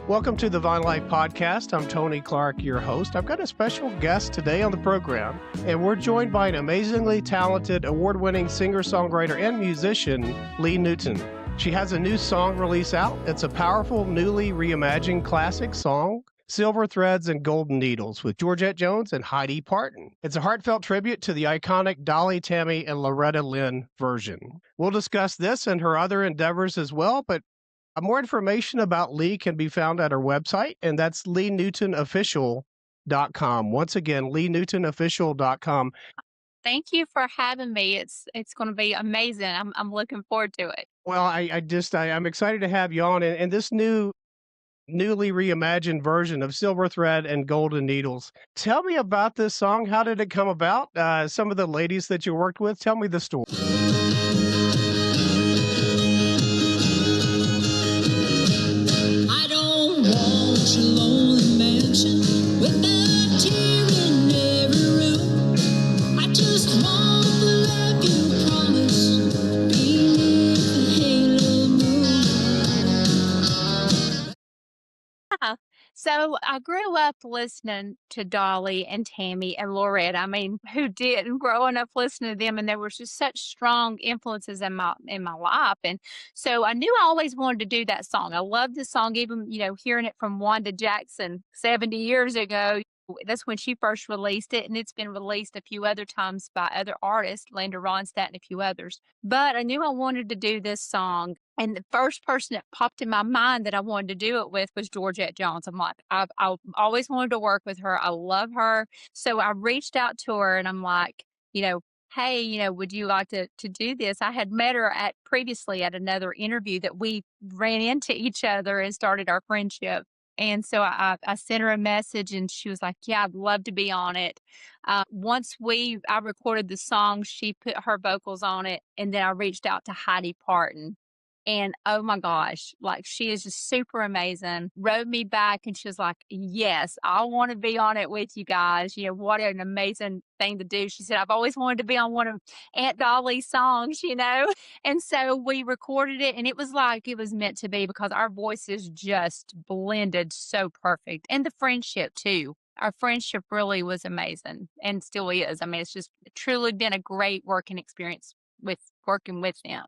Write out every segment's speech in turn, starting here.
Welcome to the Vine Life Podcast. I'm Tony Clark, your host. I've got a special guest today on the program, and we're joined by an amazingly talented, award-winning singer-songwriter and musician, Lee Newton. She has a new song release out. It's a powerful, newly reimagined classic song, Silver Threads and Golden Needles, with Georgette Jones and Heidi Parton. It's a heartfelt tribute to the iconic Dolly, Tammy, and Loretta Lynn version. We'll discuss this and her other endeavors as well, but more information about Lee can be found at her website, and that's leenewtonofficial.com. Once again, leenewtonofficial.com. Thank you for having me. It's going to be amazing. I'm looking forward to it. Well, I'm excited to have you on, and this newly reimagined version of Silver Thread and Golden Needles. Tell me about this song. How did it come about? Some of the ladies that you worked with, tell me the story. Lonely mansion with a tear in every room. I just want the love you promised beneath the halo moon. So I grew up listening to Dolly and Tammy and Loretta. I mean, who didn't growing up listening to them? And there were just such strong influences in my life. And so I knew I always wanted to do that song. I love the song, even, hearing it from Wanda Jackson 70 years ago. That's when she first released it, and it's been released a few other times by other artists, Linda Ronstadt and a few others. But I knew I wanted to do this song, and the first person that popped in my mind that I wanted to do it with was Georgette Jones. I'm like, I've always wanted to work with her. I love her. So I reached out to her, and I'm like, hey, would you like to do this? I had met her previously at another interview that we ran into each other and started our friendship. And so I sent her a message, and she was like, yeah, I'd love to be on it. Once I recorded the song, she put her vocals on it, and then I reached out to Heidi Parton. And oh my gosh, like, she is just super amazing. Wrote me back, and she was like, yes, I want to be on it with you guys. What an amazing thing to do. She said, I've always wanted to be on one of Aunt Dolly's songs, And so we recorded it, and it was like it was meant to be because our voices just blended so perfect. And the friendship too. Our friendship really was amazing and still is. I mean, it's just truly been a great working experience with working with them.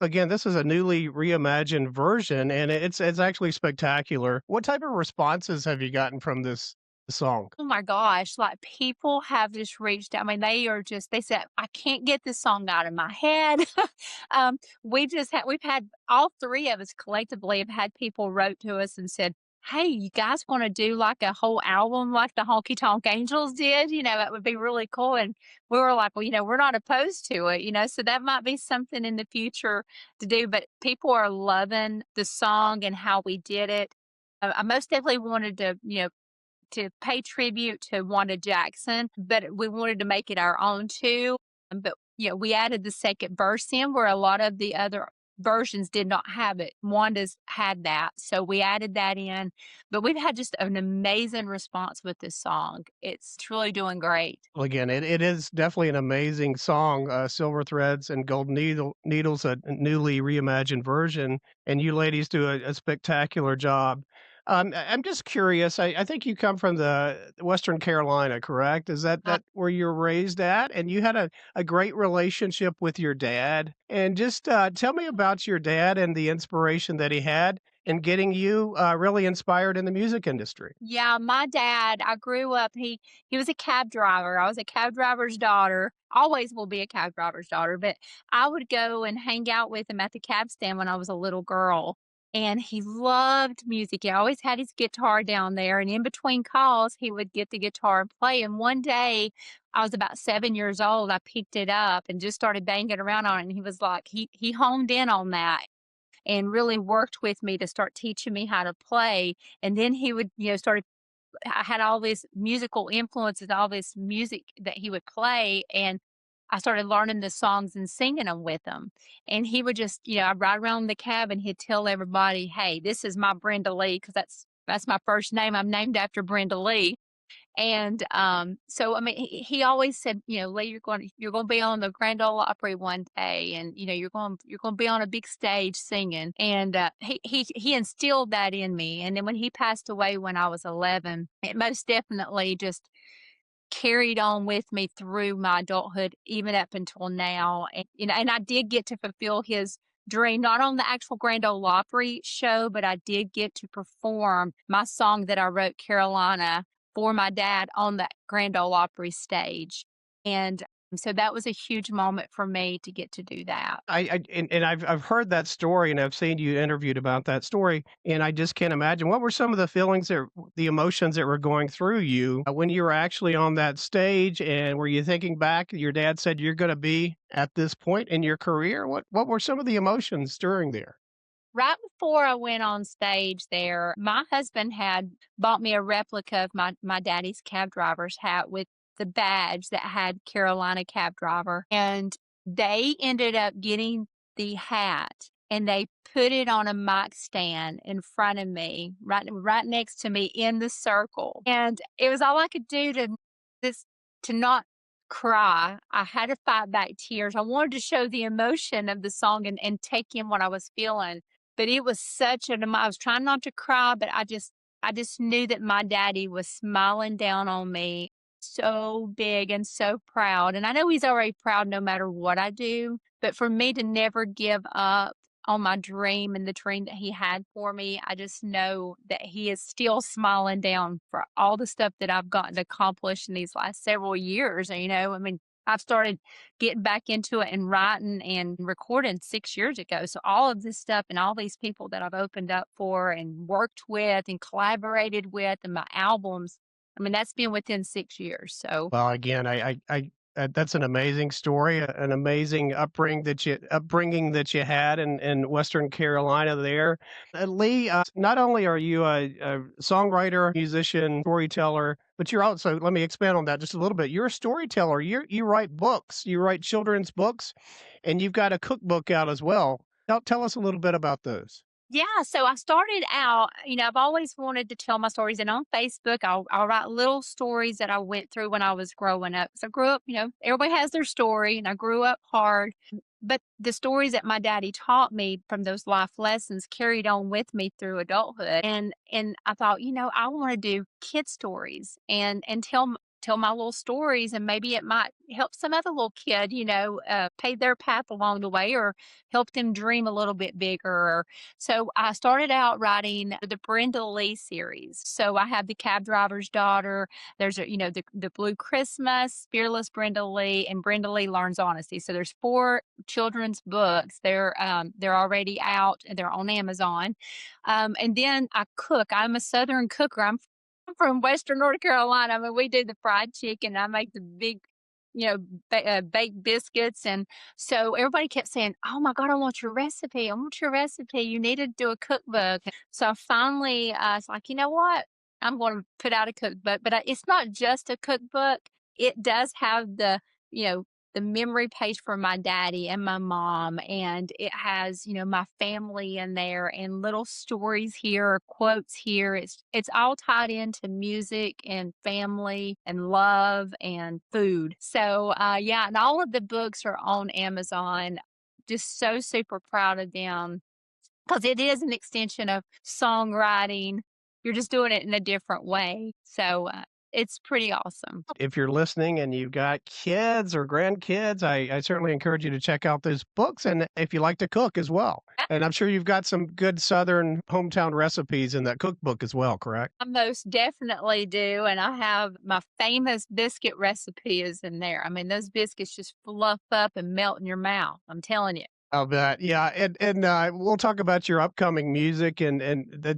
Again, this is a newly reimagined version, and it's actually spectacular. What type of responses have you gotten from this song? Oh my gosh, like, people have just reached out. I mean, they said, I can't get this song out of my head. We've had all three of us collectively have had people wrote to us and said, hey, you guys want to do like a whole album like the Honky Tonk Angels did? That would be really cool. And we were like, well, we're not opposed to it, so that might be something in the future to do. But people are loving the song and how we did it. I most definitely wanted to pay tribute to Wanda Jackson, but we wanted to make it our own too. But, we added the second verse in where a lot of the other versions did not have it. Wanda's had that. So we added that in, but we've had just an amazing response with this song. It's truly doing great. Well, again, it is definitely an amazing song, Silver Threads and Golden Needles, a newly reimagined version, and you ladies do a spectacular job. I'm just curious. I think you come from the Western Carolina, correct? Is that where you're raised at? And you had a great relationship with your dad. And just tell me about your dad and the inspiration that he had in getting you really inspired in the music industry. Yeah, my dad, I grew up, he was a cab driver. I was a cab driver's daughter. Always will be a cab driver's daughter, but I would go and hang out with him at the cab stand when I was a little girl. And he loved music. He always had his guitar down there, and in between calls, he would get the guitar and play. And one day, I was about 7 years old. I picked it up and just started banging around on it. And he was like, he honed in on that and really worked with me to start teaching me how to play. And then he would, I had all these musical influences, all this music that he would play. And I started learning the songs and singing them with him. And he would just, I'd ride around the cab and he'd tell everybody, hey, this is my Brenda Lee, because that's my first name. I'm named after Brenda Lee. And so I mean, he always said, Lee, you're going to be on the Grand Ole Opry one day, and you're going to be on a big stage singing. And he instilled that in me. And then when he passed away when I was 11, it most definitely just carried on with me through my adulthood, even up until now. And I did get to fulfill his dream, not on the actual Grand Ole Opry show, but I did get to perform my song that I wrote, Carolina, for my dad on the Grand Ole Opry stage. And so that was a huge moment for me to get to do that. And I've heard that story and I've seen you interviewed about that story, and I just can't imagine what were some of the feelings the emotions that were going through you when you were actually on that stage, and were you thinking back? Your dad said you're going to be at this point in your career. What were some of the emotions during there? Right before I went on stage there, my husband had bought me a replica of my daddy's cab driver's hat with the badge that had Carolina cab driver. And they ended up getting the hat and they put it on a mic stand in front of me, right next to me in the circle. And it was all I could do this to not cry. I had to fight back tears. I wanted to show the emotion of the song and take in what I was feeling. But it was I was trying not to cry, but I just knew that my daddy was smiling down on me so big and so proud. And I know he's already proud no matter what I do, but for me to never give up on my dream and the dream that he had for me, I just know that he is still smiling down for all the stuff that I've gotten to accomplish in these last several years. I mean, I've started getting back into it and writing and recording 6 years ago. So all of this stuff and all these people that I've opened up for and worked with and collaborated with and my albums, I mean, that's been within 6 years. So Well, again, that's an amazing story, an amazing upbringing that you had in Western Carolina there. Lee, not only are you a songwriter, musician, storyteller, but you're also, let me expand on that just a little bit. You're a storyteller. You write books, you write children's books, and you've got a cookbook out as well. Tell us a little bit about those. yeah, so I started out, I've always wanted to tell my stories. And on Facebook, I'll write little stories that I went through when I was growing up. So I grew up, everybody has their story, and I grew up hard. But the stories that my daddy taught me from those life lessons carried on with me through adulthood. And I thought, I want to do kid stories and tell my little stories, and maybe it might help some other little kid, pave their path along the way, or help them dream a little bit bigger. So I started out writing the Brenda Lee series. So I have the cab driver's daughter. There's the Blue Christmas, Fearless Brenda Lee, and Brenda Lee Learns Honesty. So there's 4 children's books. They're already out and they're on Amazon. And then I cook. I'm a Southern cooker. I'm from Western North Carolina. I mean, we do the fried chicken. I make the big, baked biscuits. And so everybody kept saying, "Oh my God, I want your recipe. I want your recipe. You need to do a cookbook." So I finally, it's like, you know what? I'm going to put out a cookbook, but it's not just a cookbook. It does have you know, the memory page for my daddy and my mom, and it has, my family in there and little stories here or quotes here. It's all tied into music and family and love and food. So yeah, and all of the books are on Amazon. Just so super proud of them because it is an extension of songwriting. You're just doing it in a different way. So it's pretty awesome. If you're listening and you've got kids or grandkids, I certainly encourage you to check out those books. And if you like to cook as well. And I'm sure you've got some good Southern hometown recipes in that cookbook as well, correct? I most definitely do. And I have my famous biscuit recipe is in there. I mean, those biscuits just fluff up and melt in your mouth. I'm telling you. I'll bet. Yeah, and we'll talk about your upcoming music and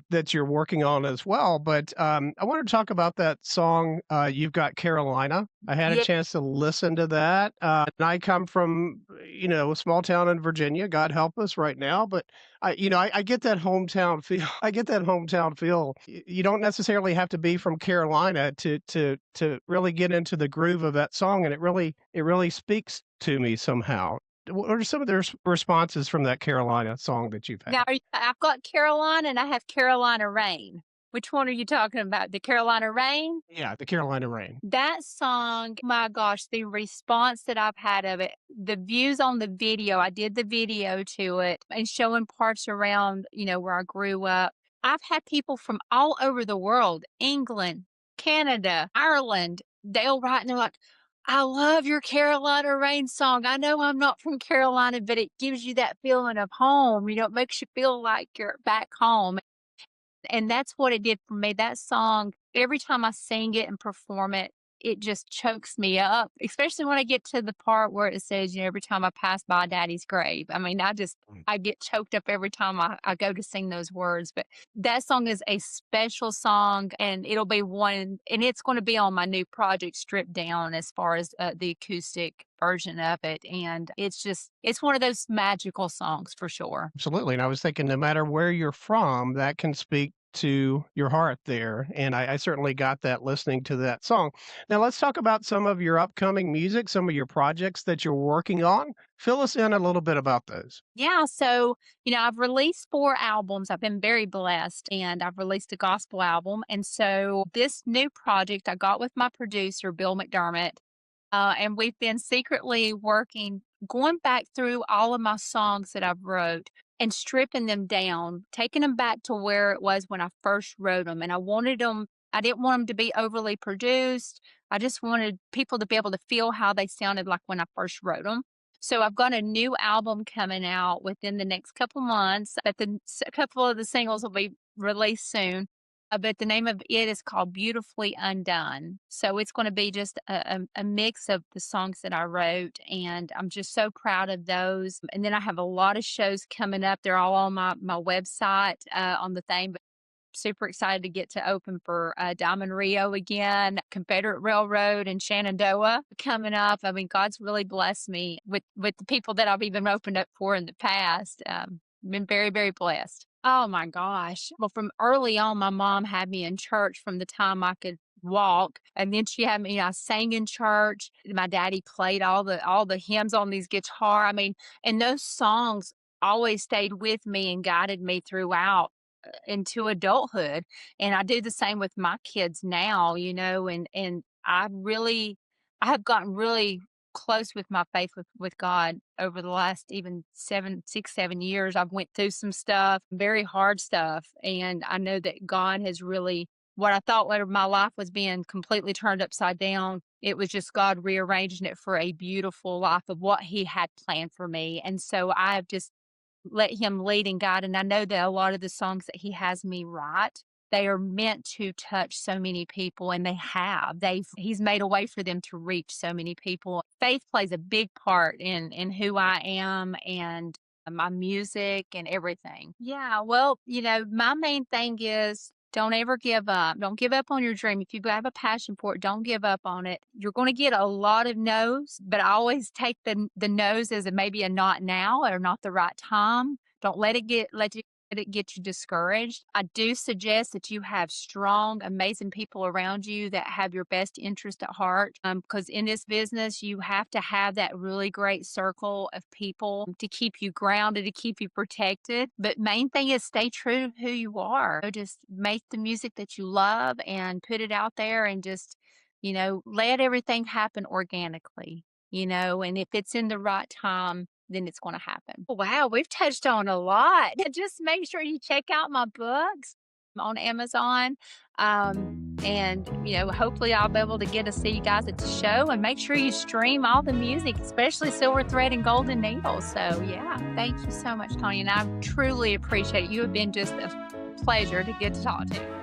that you're working on as well. But I want to talk about that song. You've got Carolina. I had a Yeah. chance to listen to that. And I come from a small town in Virginia. God help us right now, but I get that hometown feel. I get that hometown feel. You don't necessarily have to be from Carolina to really get into the groove of that song, and it really speaks to me somehow. What are some of the responses from that Carolina song that you've had? Now, I've got Carolina and I have Carolina Rain. Which one are you talking about? The Carolina Rain? Yeah, the Carolina Rain. That song, my gosh, the response that I've had of it, the views on the video, I did the video to it and showing parts around, where I grew up. I've had people from all over the world, England, Canada, Ireland, they'll write and they're like, I love your Carolina Rain song. I know I'm not from Carolina, but it gives you that feeling of home. It makes you feel like you're back home. And that's what it did for me. That song, every time I sing it and perform it, it just chokes me up, especially when I get to the part where it says, every time I pass by Daddy's grave. I mean, I get choked up every time I go to sing those words. But that song is a special song, and it'll be one, and it's going to be on my new project, Stripped Down, as far as the acoustic version of it. And it's one of those magical songs for sure. Absolutely. And I was thinking, no matter where you're from, that can speak to your heart there. And I certainly got that listening to that song. Now, let's talk about some of your upcoming music, some of your projects that you're working on. Fill us in a little bit about those. Yeah. So, I've released 4 albums. I've been very blessed, and I've released a gospel album. And so this new project I got with my producer, Bill McDermott, and we've been secretly working, going back through all of my songs that I've wrote and stripping them down, taking them back to where it was when I first wrote them. And I didn't want them to be overly produced. I just wanted people to be able to feel how they sounded like when I first wrote them. So I've got a new album coming out within the next couple months, but a couple of the singles will be released soon. But the name of it is called Beautifully Undone. So it's going to be just a mix of the songs that I wrote, and I'm just so proud of those. And then I have a lot of shows coming up. They're all on my website on the thing, but super excited to get to open for Diamond Rio again, Confederate Railroad and Shenandoah coming up. I mean, God's really blessed me with the people that I've even opened up for in the past. Been very, very blessed. Oh my gosh. Well, from early on, my mom had me in church from the time I could walk. And then she had me, I sang in church. My daddy played all the hymns on these guitar. I mean, and those songs always stayed with me and guided me throughout into adulthood. And I do the same with my kids now, and I have gotten really close with my faith with God over the last even 7 years. I've went through some stuff, very hard stuff. And I know that God has really, what I thought my life was being completely turned upside down, it was just God rearranging it for a beautiful life of what He had planned for me. And so I have just let Him lead and guide. And I know that a lot of the songs that He has me write, they are meant to touch so many people, and they have. He's made a way for them to reach so many people. Faith plays a big part in who I am and my music and everything. Yeah, well, my main thing is don't ever give up. Don't give up on your dream. If you have a passion for it, don't give up on it. You're going to get a lot of no's, but I always take the no's as maybe a not now or not the right time. Don't let it get you discouraged. I do suggest that you have strong, amazing people around you that have your best interest at heart. Because in this business, you have to have that really great circle of people to keep you grounded, to keep you protected. But main thing is stay true to who you are. Just make the music that you love and put it out there, and just, let everything happen organically, and if it's in the right time, then it's going to happen. Wow, we've touched on a lot. Just make sure you check out my books on Amazon. And, hopefully I'll be able to get to see you guys at the show, and make sure you stream all the music, especially Silver Thread and Golden Needles. So yeah, thank you so much, Tony. And I truly appreciate it. You have been just a pleasure to get to talk to.